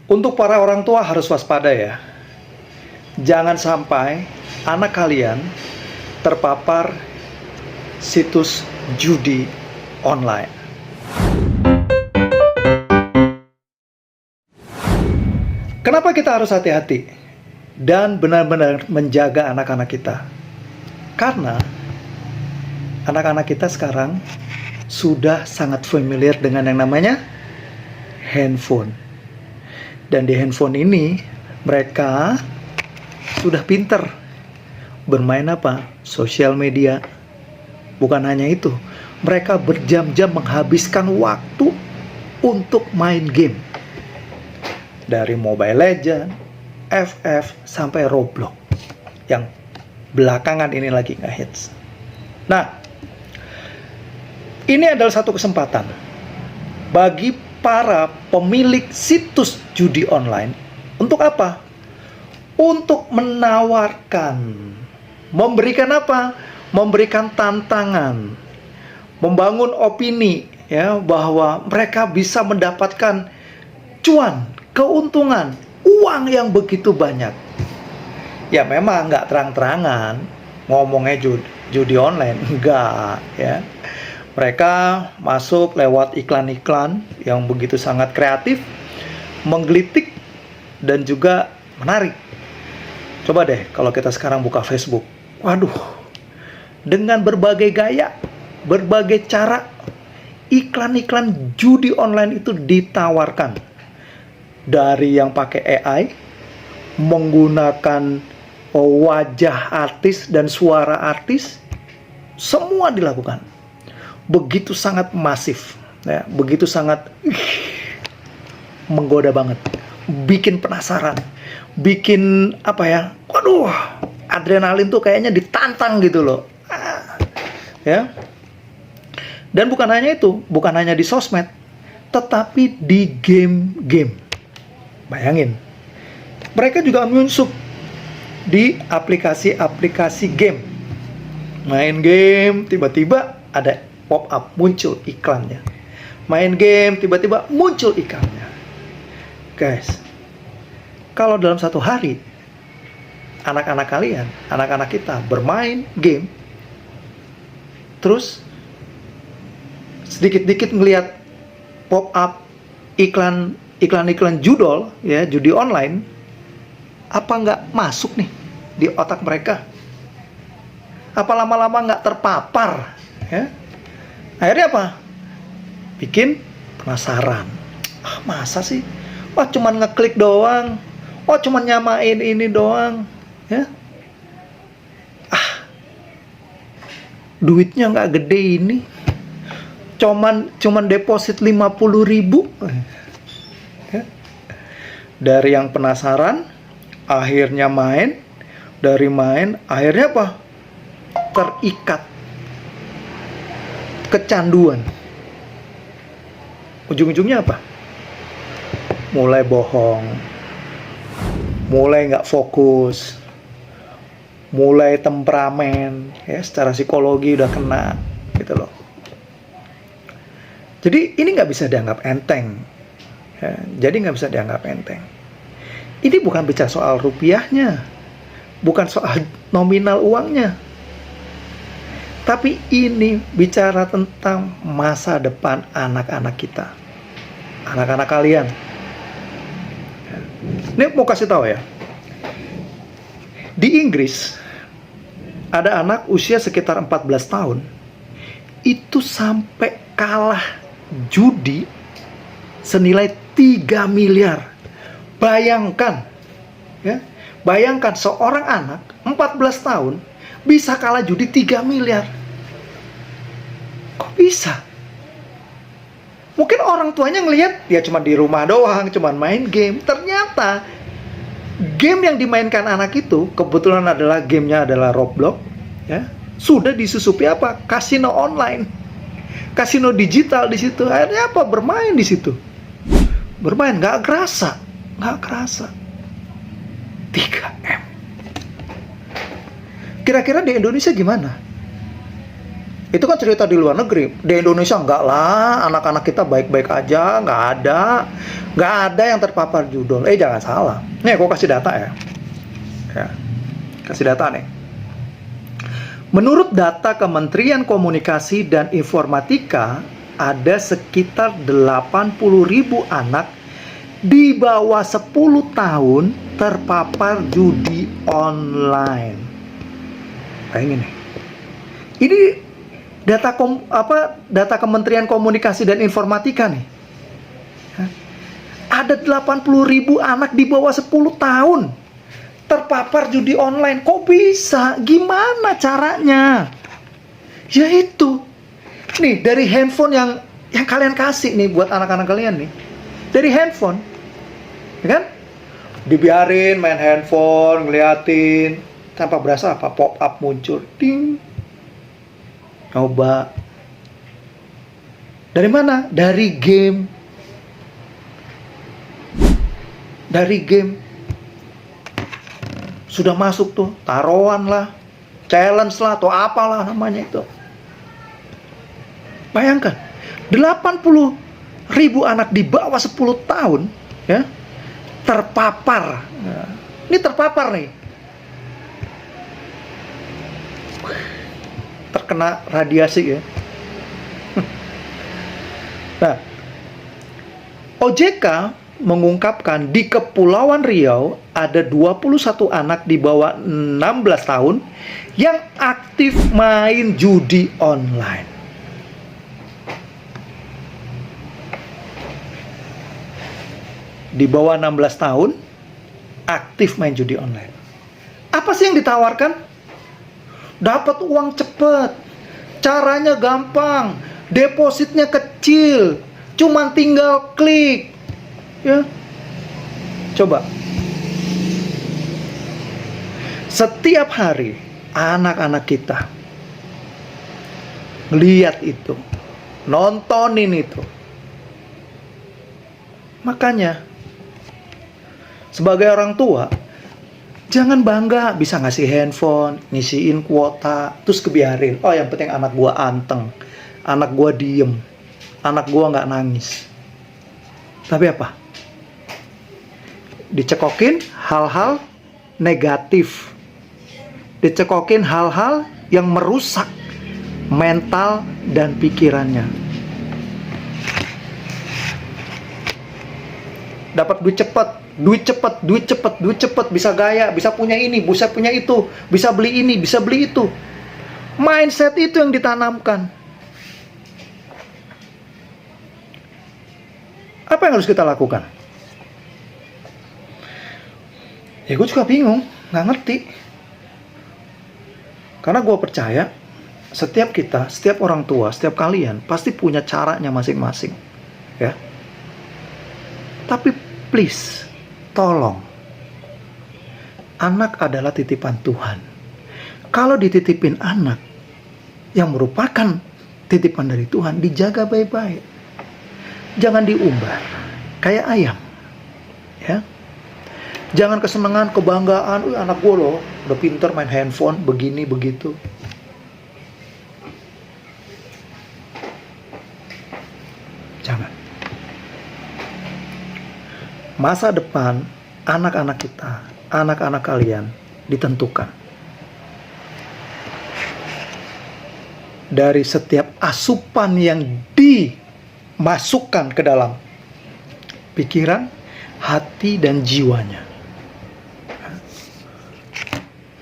Untuk para orang tua harus waspada ya. Jangan sampai anak kalian terpapar situs judi online. Kenapa kita harus hati-hati dan benar-benar menjaga anak-anak kita? Karena anak-anak kita sekarang sudah sangat familiar dengan yang namanya handphone. Dan di handphone ini mereka sudah pinter bermain apa? Sosial media. Bukan hanya itu, mereka berjam-jam menghabiskan waktu untuk main game. Dari Mobile Legends, FF, sampai Roblox. Yang belakangan ini lagi ngehits. Nah, ini adalah satu kesempatan bagi para pemilik situs judi online. Untuk apa? Untuk menawarkan, memberikan apa? Memberikan tantangan, membangun opini ya bahwa mereka bisa mendapatkan cuan, keuntungan, uang yang begitu banyak. Ya memang nggak terang-terangan ngomongnya judi online, enggak ya. Mereka masuk lewat iklan-iklan yang begitu sangat kreatif, menggelitik, dan juga menarik. Coba deh kalau kita sekarang buka Facebook. Waduh, dengan berbagai gaya, berbagai cara, iklan-iklan judi online itu ditawarkan. Dari yang pakai AI, menggunakan wajah artis dan suara artis, semua dilakukan. Begitu sangat masif, ya, begitu sangat menggoda banget, bikin penasaran, bikin apa ya? Waduh, adrenalin tuh kayaknya ditantang gitu loh, ya. Dan bukan hanya itu, bukan hanya di sosmed, tetapi di game-game. Bayangin, mereka juga menyusup di aplikasi-aplikasi game. Main game, tiba-tiba ada pop up, muncul iklannya. Main game, tiba-tiba muncul iklannya. Guys, kalau dalam satu hari anak-anak kalian, anak-anak kita bermain game, terus sedikit-sedikit ngelihat pop up iklan judol ya, judi online, apa nggak masuk nih di otak mereka? Apa lama-lama nggak terpapar ya? Akhirnya apa? Bikin penasaran. Masa sih? Wah, cuman ngeklik doang. Oh, cuman nyamain ini doang. Ya? Duitnya nggak gede ini. Cuman deposit 50.000. Ya? Dari yang penasaran, akhirnya main. Dari main, akhirnya apa? Terikat. Kecanduan. Ujung-ujungnya apa? Mulai bohong, mulai nggak fokus, mulai temperamen, ya secara psikologi udah kena, gitu loh. Jadi ini nggak bisa dianggap enteng, ya, jadi nggak bisa dianggap enteng. Ini bukan bicara soal rupiahnya, bukan soal nominal uangnya. Tapi ini bicara tentang masa depan anak-anak kita. Anak-anak kalian. Ini mau kasih tahu ya. Di Inggris, ada anak usia sekitar 14 tahun. Itu sampai kalah judi senilai 3 miliar. Bayangkan. Ya, bayangkan seorang anak 14 tahun bisa kalah judi 3 miliar. Kok bisa? Mungkin orang tuanya ngelihat dia cuma di rumah doang, cuma main game. Ternyata game yang dimainkan anak itu kebetulan adalah gamenya adalah Roblox, ya. Sudah disusupi apa? Kasino online, kasino digital di situ. Akhirnya apa? Bermain di situ. Bermain nggak kerasa, 3M. Kira-kira di Indonesia gimana? Itu kan cerita di luar negeri. Di Indonesia enggak lah, anak-anak kita baik-baik aja, nggak ada yang terpapar judul. Jangan salah. Nih, aku kasih data ya. Kasih data nih. Menurut data Kementerian Komunikasi dan Informatika, ada sekitar 80.000 anak di bawah 10 tahun terpapar judi online. Bayangin nih. Ini data Kementerian Komunikasi dan Informatika nih. Ada 80.000 anak di bawah 10 tahun terpapar judi online. Kok bisa? Gimana caranya? Ya itu. Nih, dari handphone yang kalian kasih nih buat anak-anak kalian nih. Dari handphone. Ya kan? Dibiarin main handphone, ngeliatin, tanpa berasa apa, pop up muncul. Ding. Coba. Dari mana? Dari game. Dari game. Sudah masuk tuh, taruhan lah, challenge lah, atau apalah namanya itu. Bayangkan, 80.000 anak di bawah 10 tahun ya terpapar. Ini terpapar nih. Terkena radiasi ya. Nah, OJK mengungkapkan di Kepulauan Riau ada 21 anak di bawah 16 tahun yang aktif main judi online. Di bawah 16 tahun aktif main judi online. Apa sih yang ditawarkan? Dapat uang cepat, caranya gampang, depositnya kecil, cuman tinggal klik. Ya, coba. Setiap hari anak-anak kita lihat itu, nontonin itu. Makanya sebagai orang tua, jangan bangga bisa ngasih handphone, ngisiin kuota, terus kebiarin. Oh, yang penting anak gua anteng, anak gua diem, anak gua nggak nangis. Tapi apa? Dicekokin hal-hal negatif, dicekokin hal-hal yang merusak mental dan pikirannya. Dapat duit cepat, bisa gaya, bisa punya ini, bisa punya itu, bisa beli ini, bisa beli itu. Mindset itu yang ditanamkan. Apa yang harus kita lakukan? Ya gue juga bingung, nggak ngerti. Karena gue percaya setiap kita, setiap orang tua, setiap kalian pasti punya caranya masing-masing, ya. Tapi please, tolong, anak adalah titipan Tuhan. Kalau dititipin anak yang merupakan titipan dari Tuhan, dijaga baik-baik. Jangan diumbar kayak ayam, ya. Jangan kesenangan, kebanggaan, anak gue loh udah pinter main handphone, begini begitu. Jangan. Masa depan anak-anak kita, anak-anak kalian ditentukan dari setiap asupan yang dimasukkan ke dalam pikiran, hati, dan jiwanya.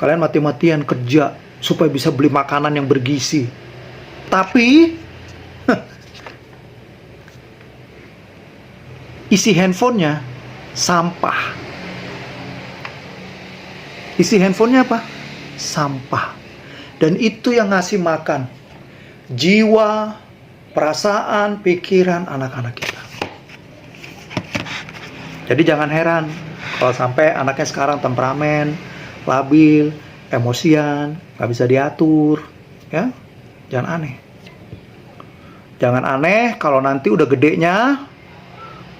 Kalian mati-matian kerja supaya bisa beli makanan yang bergizi, tapi isi handphonenya sampah. Isi handphonenya apa? Sampah. Dan itu yang ngasih makan jiwa, perasaan, pikiran anak-anak kita. Jadi jangan heran kalau sampai anaknya sekarang temperamen, labil, emosian, gak bisa diatur, ya. Jangan aneh. Jangan aneh kalau nanti udah gedenya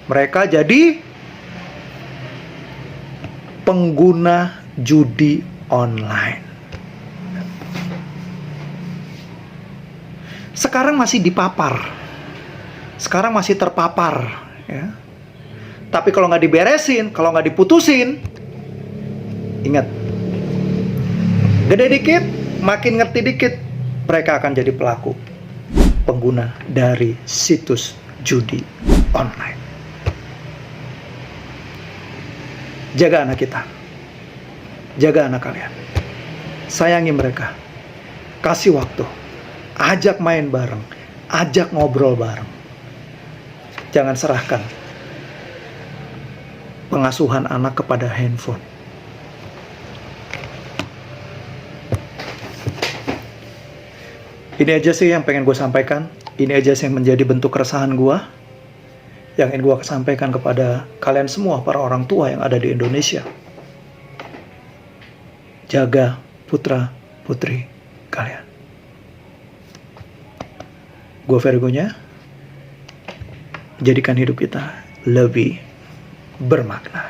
mereka jadi pengguna judi online. sekarang masih dipapar, sekarang masih terpapar, ya. Tapi kalau nggak diberesin, kalau nggak diputusin, ingat, gede dikit, makin ngerti dikit, mereka akan jadi pelaku, pengguna dari situs judi online. Jaga anak kita, jaga anak kalian, sayangi mereka, kasih waktu, ajak main bareng, ajak ngobrol bareng. Jangan serahkan pengasuhan anak kepada handphone. Ini aja sih yang pengen gue sampaikan. Ini aja sih yang menjadi bentuk keresahan gue, yang ingin gue sampaikan kepada kalian semua, para orang tua yang ada di Indonesia. Jaga putra putri kalian. Gue Virgonya, jadikan hidup kita lebih bermakna.